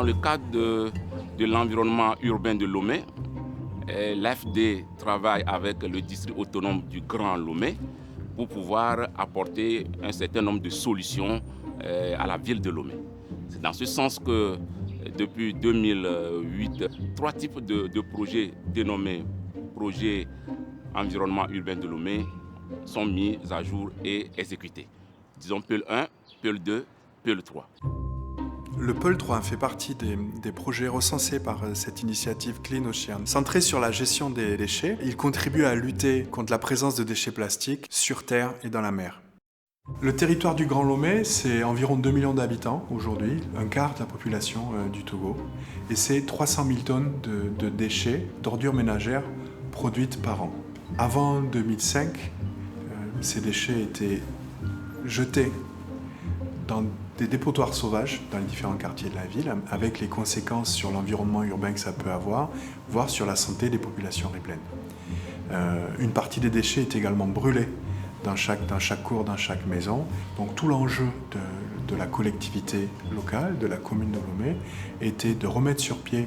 Dans le cadre de l'environnement urbain de Lomé, l'AFD travaille avec le district autonome du Grand Lomé pour pouvoir apporter un certain nombre de solutions à la ville de Lomé. C'est dans ce sens que depuis 2008, 3 types de projets dénommés projets environnement urbain de Lomé sont mis à jour et exécutés. Disons PEL 1, PEL 2, PEL 3. Le PEL 3 fait partie des projets recensés par cette initiative Clean Ocean. Centré sur la gestion des déchets, il contribue à lutter contre la présence de déchets plastiques sur terre et dans la mer. Le territoire du Grand Lomé, c'est environ 2 millions d'habitants aujourd'hui, un quart de la population du Togo, et c'est 300 000 tonnes de déchets, d'ordures ménagères produites par an. Avant 2005, ces déchets étaient jetés dans des dépotoirs sauvages dans les différents quartiers de la ville, avec les conséquences sur l'environnement urbain que ça peut avoir, voire sur la santé des populations riveraines. Une partie des déchets est également brûlée dans chaque cour, dans chaque maison. Donc tout l'enjeu de la collectivité locale, de la commune de Lomé, était de remettre sur pied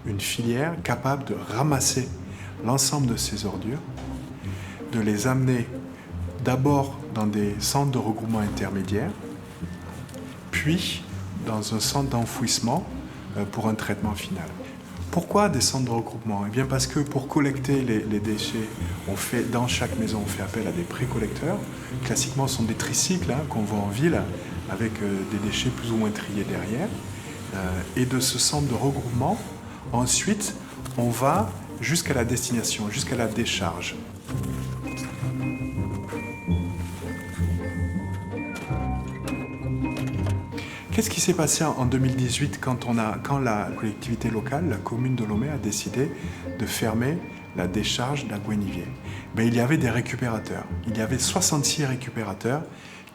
une filière capable de ramasser l'ensemble de ces ordures, de les amener d'abord dans des centres de regroupement intermédiaires, puis dans un centre d'enfouissement pour un traitement final. Pourquoi des centres de regroupement ? Eh bien parce que pour collecter les déchets, dans chaque maison, on fait appel à des pré-collecteurs. Classiquement, ce sont des tricycles qu'on voit en ville, avec des déchets plus ou moins triés derrière. Et de ce centre de regroupement, ensuite, on va jusqu'à la destination, jusqu'à la décharge. Qu'est-ce qui s'est passé en 2018 quand la collectivité locale, la commune de Lomé, a décidé de fermer la décharge d'Aguenivier ? Il y avait des récupérateurs. Il y avait 66 récupérateurs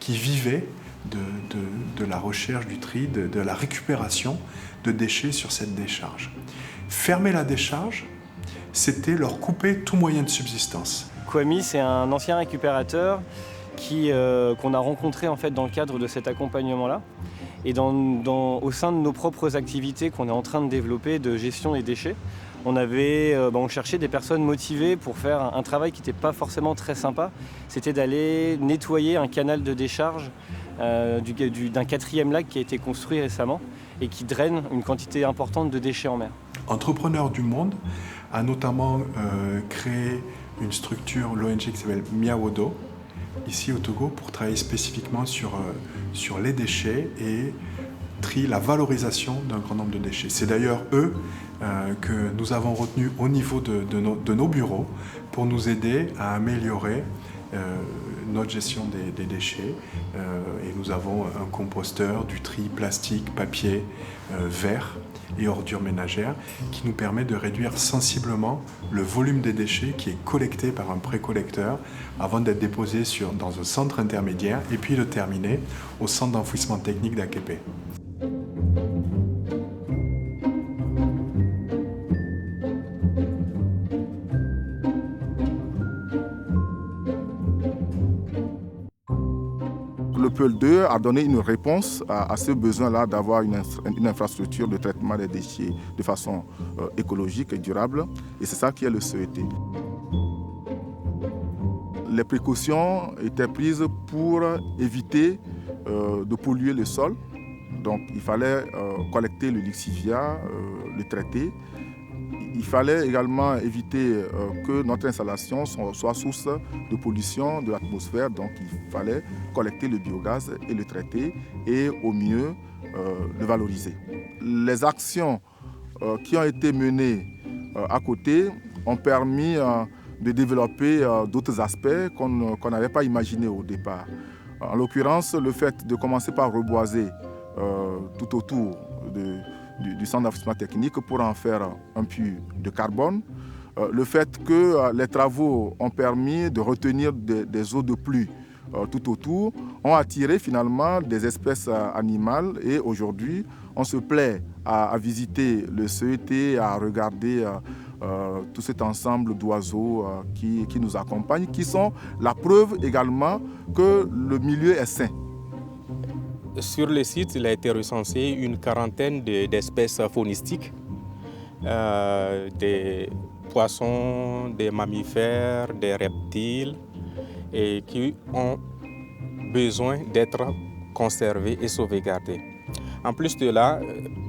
qui vivaient de la recherche, du tri, de la récupération de déchets sur cette décharge. Fermer la décharge, c'était leur couper tout moyen de subsistance. Kwame, c'est un ancien récupérateur qu'on a rencontré en fait dans le cadre de cet accompagnement-là. Et au sein de nos propres activités qu'on est en train de développer de gestion des déchets, on cherchait des personnes motivées pour faire un travail qui n'était pas forcément très sympa. C'était d'aller nettoyer un canal de décharge d'un 4e lac qui a été construit récemment et qui draine une quantité importante de déchets en mer. Entrepreneur du Monde a notamment créé une structure, l'ONG qui s'appelle Miawodo, ici au Togo, pour travailler spécifiquement sur les déchets et la valorisation d'un grand nombre de déchets. C'est d'ailleurs eux que nous avons retenus au niveau de nos bureaux pour nous aider à améliorer notre gestion des déchets. Et nous avons un composteur, du tri plastique, papier, verre et ordures ménagères qui nous permet de réduire sensiblement le volume des déchets qui est collecté par un pré-collecteur avant d'être déposé dans un centre intermédiaire et puis de terminer au centre d'enfouissement technique d'Aképé. Le PEL 2 a donné une réponse à ce besoin-là d'avoir une infrastructure de traitement des déchets de façon écologique et durable. Et c'est ça qui est le CET. Les précautions étaient prises pour éviter de polluer le sol. Donc il fallait collecter le lixiviat, le traiter. Il fallait également éviter que notre installation soit source de pollution de l'atmosphère. Donc il fallait collecter le biogaz et le traiter et au mieux le valoriser. Les actions qui ont été menées à côté ont permis de développer d'autres aspects qu'on n'avait pas imaginés au départ. En l'occurrence, le fait de commencer par reboiser tout autour du centre d'enfouissement technique pour en faire un puits de carbone. Le fait que les travaux ont permis de retenir des eaux de pluie tout autour ont attiré finalement des espèces animales et aujourd'hui on se plaît à visiter le CET, à regarder tout cet ensemble d'oiseaux qui nous accompagnent, qui sont la preuve également que le milieu est sain. Sur le site, il a été recensé une quarantaine d'espèces faunistiques, des poissons, des mammifères, des reptiles, et qui ont besoin d'être conservés et sauvegardés. En plus de là,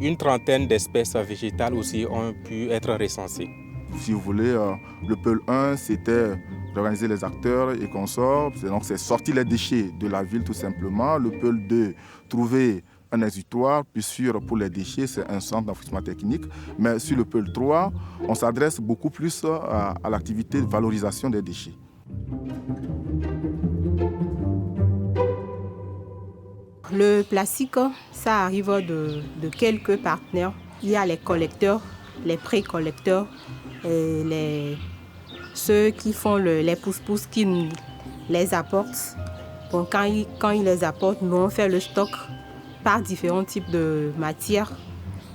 une trentaine d'espèces végétales aussi ont pu être recensées. Si vous voulez, le PEUL 1, c'était d'organiser les acteurs et consorts. Donc c'est sortir les déchets de la ville tout simplement. Le PEUL 2, trouver un exutoire plus sûr pour les déchets, c'est un centre d'enfouissement technique. Mais sur le PEUL 3, on s'adresse beaucoup plus à l'activité de valorisation des déchets. Le plastique, ça arrive de quelques partenaires. Il y a les collecteurs, les pré-collecteurs, ceux qui font les pousse-pousse qui nous les apportent. Bon, quand ils les apportent, nous on fait le stock par différents types de matières.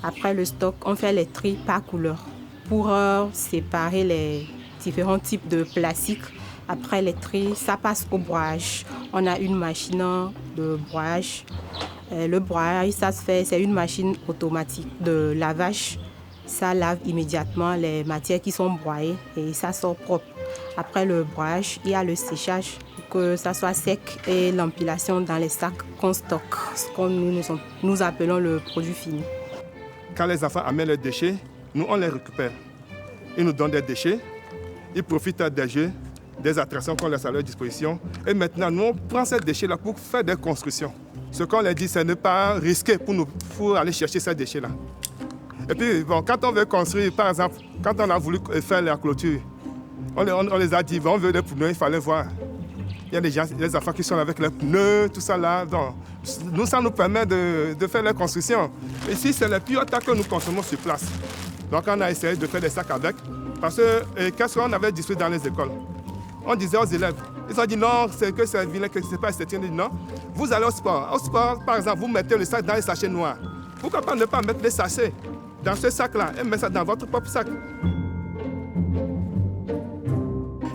Après le stock, on fait les tris par couleur pour séparer les différents types de plastique. Après les tris, ça passe au broyage. On a une machine de broyage. Le broyage, ça se fait, c'est une machine automatique de lavage. Ça lave immédiatement les matières qui sont broyées et ça sort propre. Après le broyage, il y a le séchage pour que ça soit sec et l'empilation dans les sacs qu'on stocke, ce que nous appelons le produit fini. Quand les enfants amènent leurs déchets, nous on les récupère. Ils nous donnent des déchets, ils profitent des jeux, des attractions qu'on laisse à leur disposition. Et maintenant, nous, on prend ces déchets-là pour faire des constructions. Ce qu'on leur dit, c'est ne pas risquer pour aller chercher ces déchets-là. Et puis, bon, quand on veut construire, par exemple, quand on a voulu faire la clôture, on les a dit, on veut des pneus, il fallait voir. Il y a des enfants qui sont avec les pneus, tout ça là. Donc, nous, ça nous permet de faire les constructions. Ici, c'est les piotas que nous consommons sur place. Donc, on a essayé de faire des sacs avec. Parce que, qu'est-ce qu'on avait distribué dans les écoles? On disait aux élèves, ils ont dit non, c'est que c'est vilain, que c'est pas esthétique. On dit non, vous allez au sport. Au sport, par exemple, vous mettez le sac dans les sachets noirs. Pourquoi pas ne pas mettre les sachets dans ce sac-là et mettre ça dans votre propre sac?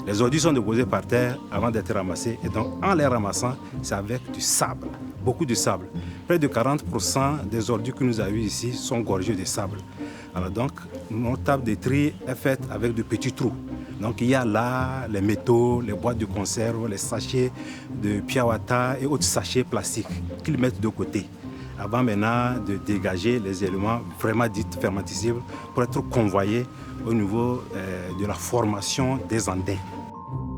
Les ordures sont déposées par terre avant d'être ramassées. Et donc, en les ramassant, c'est avec du sable, beaucoup de sable. Près de 40% des ordures que nous avons ici sont gorgées de sable. Alors donc, notre table de tri est faite avec de petits trous. Donc il y a là les métaux, les boîtes de conserve, les sachets de piawata et autres sachets plastiques qu'ils mettent de côté. Avant maintenant de dégager les éléments vraiment dits fermentescibles pour être convoyés au niveau de la formation des andins.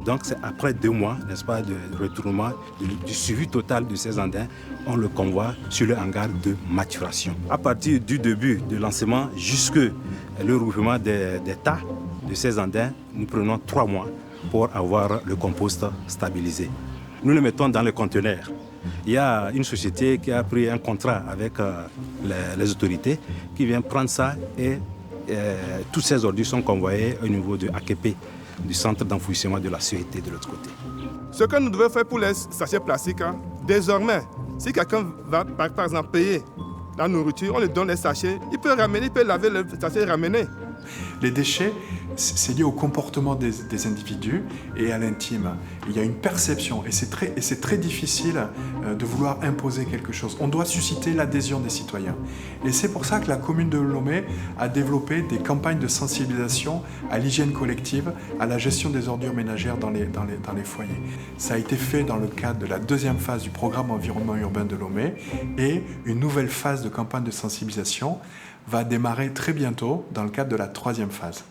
Donc c'est après 2 mois, n'est-ce pas, de retournement, du suivi total de ces andins, on le convoie sur le hangar de maturation. À partir du début de lancement jusque le regroupement des tas de ces andins, nous prenons 3 mois pour avoir le compost stabilisé. Nous le mettons dans les conteneurs. Il y a une société qui a pris un contrat avec les autorités qui vient prendre ça et toutes ces ordures sont convoyées au niveau de AKP, du centre d'enfouissement de la CET de l'autre côté. Ce que nous devons faire pour les sachets plastiques, désormais, si quelqu'un va par exemple payer la nourriture, on lui donne les sachets, il peut ramener, il peut laver le sachet et ramener. Les déchets, c'est lié au comportement des individus et à l'intime. Il y a une perception et c'est très difficile de vouloir imposer quelque chose. On doit susciter l'adhésion des citoyens. Et c'est pour ça que la commune de Lomé a développé des campagnes de sensibilisation à l'hygiène collective, à la gestion des ordures ménagères dans les foyers. Ça a été fait dans le cadre de la 2e phase du programme environnement urbain de Lomé et une nouvelle phase de campagne de sensibilisation va démarrer très bientôt dans le cadre de la 3e phase.